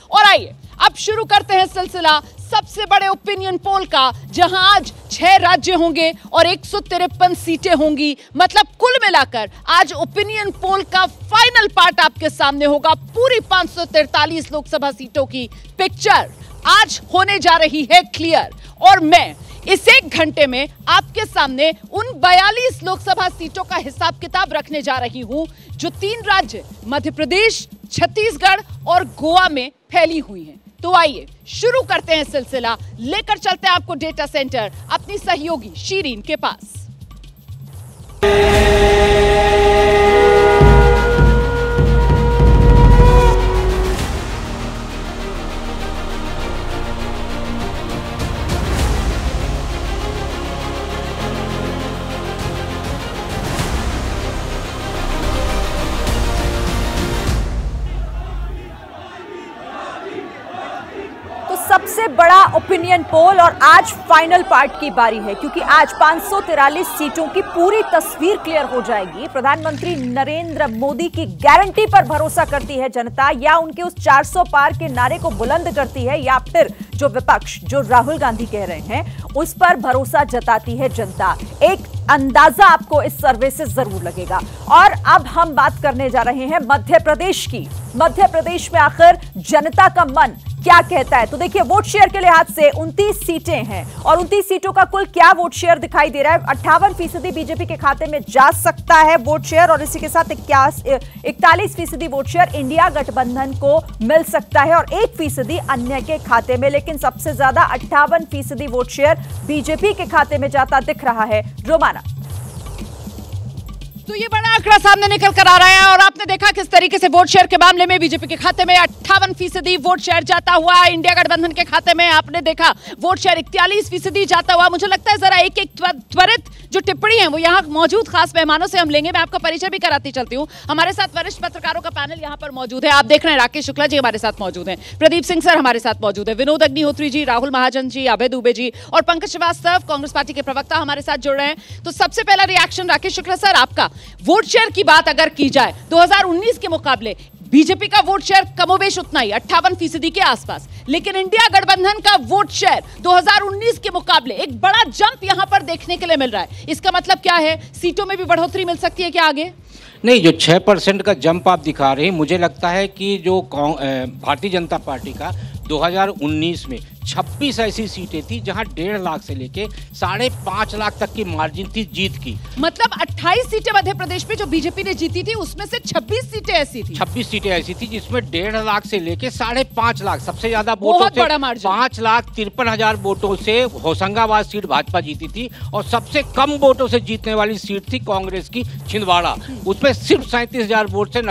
और आइए अब शुरू करते हैं सिलसिला सबसे बड़े ओपिनियन पोल का, जहां आज 6 राज्य होंगे और 153 सीटें होंगी। मतलब कुल मिलाकर आज ओपिनियन पोल का फाइनल पार्ट आपके सामने होगा। पूरी 543 लोकसभा सीटों की पिक्चर आज होने जा रही है क्लियर, और मैं इस 1 घंटे में आपके सामने उन 42 लोकसभा सीटों का हिसाब किताब रखने जा रही हूं जो 3 राज्य मध्य प्रदेश, छत्तीसगढ़ और गोवा में फैली हुई हैं। तो आइए शुरू करते हैं सिलसिला, लेकर चलते हैं आपको डेटा सेंटर अपनी सहयोगी शीरीन के पास। सबसे बड़ा ओपिनियन पोल और आज फाइनल पार्ट की बारी है, क्योंकि आज 543 सीटों की पूरी तस्वीर क्लियर हो जाएगी। प्रधानमंत्री नरेंद्र मोदी की गारंटी पर भरोसा करती है जनता, या उनके उस 400 पार के नारे को बुलंद करती है, या फिर जो विपक्ष, जो राहुल गांधी कह रहे हैं, उस पर भरोसा जताती है जनता। एक अंदाजा आपको इस सर्वे से जरूर लगेगा। और अब हम बात करने जा रहे हैं मध्य प्रदेश की। मध्य प्रदेश में आखिर जनता का मन क्या कहता है? तो देखिए, वोट शेयर के लिहाज से 29 सीटें हैं और 29 सीटों का कुल क्या वोट शेयर दिखाई दे रहा है? 58% बीजेपी के खाते में जा सकता है वोट शेयर, और इसी के साथ 41% वोट शेयर इंडिया गठबंधन को मिल सकता है और 1% अन्य के खाते में। लेकिन सबसे ज्यादा 58% वोट शेयर बीजेपी के खाते में जाता दिख रहा है। रोमाना, तो ये बड़ा आंकड़ा सामने निकल कर आ रहा है, और आपने देखा किस तरीके से वोट शेयर के मामले में बीजेपी के खाते में 58% वोट शेयर जाता हुआ, इंडिया गठबंधन के खाते में आपने देखा वोट शेयर 41% जाता हुआ। मुझे लगता है जरा एक त्वरित जो टिप्पणी है वो यहाँ मौजूद खास मेहमानों से हम लेंगे। मैं आपका परिचय भी कराती चलती हूँ। हमारे साथ वरिष्ठ पत्रकारों का पैनल यहाँ पर मौजूद है। आप देख रहे हैं राकेश शुक्ला जी हमारे साथ मौजूद हैं, प्रदीप सिंह सर हमारे साथ मौजूद है, विनोद अग्निहोत्री जी, राहुल महाजन जी, अभय दुबे जी और पंकज श्रीवास्तव कांग्रेस पार्टी के प्रवक्ता हमारे साथ जुड़ रहे हैं। तो सबसे पहला रिएक्शन राकेश शुक्ला सर आपका, वोट शेयर की बात अगर की जाए 2019 के मुकाबले बीजेपी का वोट शेयर कमोबेश उतना ही 58% के आसपास, लेकिन इंडिया गठबंधन का वोट शेयर 2019 के मुकाबले एक बड़ा जंप यहां पर देखने के लिए मिल रहा है। इसका मतलब क्या है? सीटों में भी बढ़ोतरी मिल सकती है क्या आगे? नहीं, जो 6% का जंप आप दिखा रहे हैं, मुझे लगता है कि जो भारतीय जनता पार्टी का 2019 में 26 ऐसी सीटें थी जहां 1.5 लाख से लेके 5.5 लाख तक की मार्जिन थी जीत की। मतलब 28 सीटें मध्य प्रदेश में जो बीजेपी ने जीती थी उसमें से 26 सीटें ऐसी थी। 26 सीटें ऐसी थी जिसमें 1.5 लाख से लेके 5.5 लाख, सबसे ज्यादा वोटों से 5,53,000 वोटों से होशंगाबाद सीट भाजपा जीती थी, और सबसे कम वोटों से जीतने वाली सीट थी कांग्रेस की छिंदवाड़ा। उसमें सिर्फ 37,000 वोट से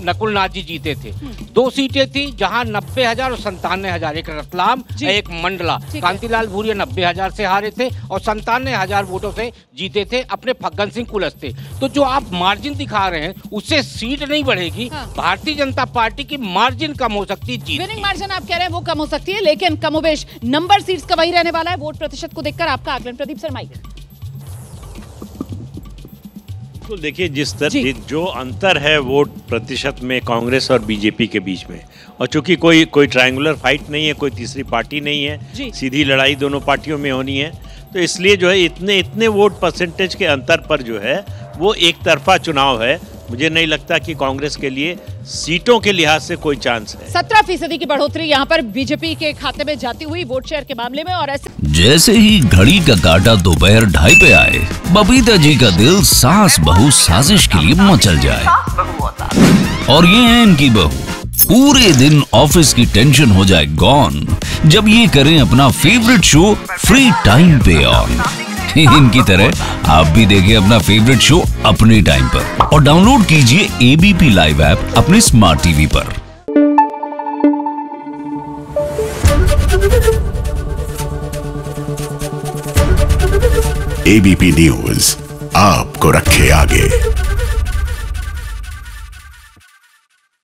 नकुल नाथ जी जीते थे। 2 सीटें थी जहां 90,000 और 97,000, एक रतलाम एक मंडला। कांतिलाल भूरिया 90,000 से हारे थे और 97,000 वोटों से जीते थे अपने फग्गन सिंह कुलस्ते। तो जो आप मार्जिन दिखा रहे हैं उससे सीट नहीं बढ़ेगी। भारतीय जनता पार्टी की मार्जिन कम हो सकती है, जीत विनिंग मार्जिन आप कह रहे हैं वो कम हो सकती है, लेकिन कमोबेश नंबर सीट्स का वही रहने वाला है। वोट प्रतिशत को देखकर आपका आकलन, प्रदीप सर माइक। देखिए, जो अंतर है वोट प्रतिशत में कांग्रेस और बीजेपी के बीच में, और चूंकि कोई ट्रायंगुलर फाइट नहीं है, कोई तीसरी पार्टी नहीं है, सीधी लड़ाई दोनों पार्टियों में होनी है, तो इसलिए जो है इतने वोट परसेंटेज के अंतर पर जो है वो एक तरफा चुनाव है। मुझे नहीं लगता कि कांग्रेस के लिए सीटों के लिहाज से कोई चांस है। 17% की बढ़ोतरी यहाँ पर बीजेपी के खाते में जाती हुई वोट शेयर के मामले में। और ऐसे जैसे ही घड़ी का काटा दोपहर 2:30 पे आए, बबीता जी का दिल सास बहू साजिश के लिए मचल जाए। और ये है इनकी बहू, पूरे दिन ऑफिस की टेंशन हो जाए गॉन जब ये करें अपना फेवरेट शो फ्री टाइम पे ऑन। इनकी तरह आप भी देखिए अपना फेवरेट शो अपने टाइम पर, और डाउनलोड कीजिए एबीपी लाइव ऐप अपने स्मार्ट टीवी पर। एबीपी न्यूज आपको रखे आगे।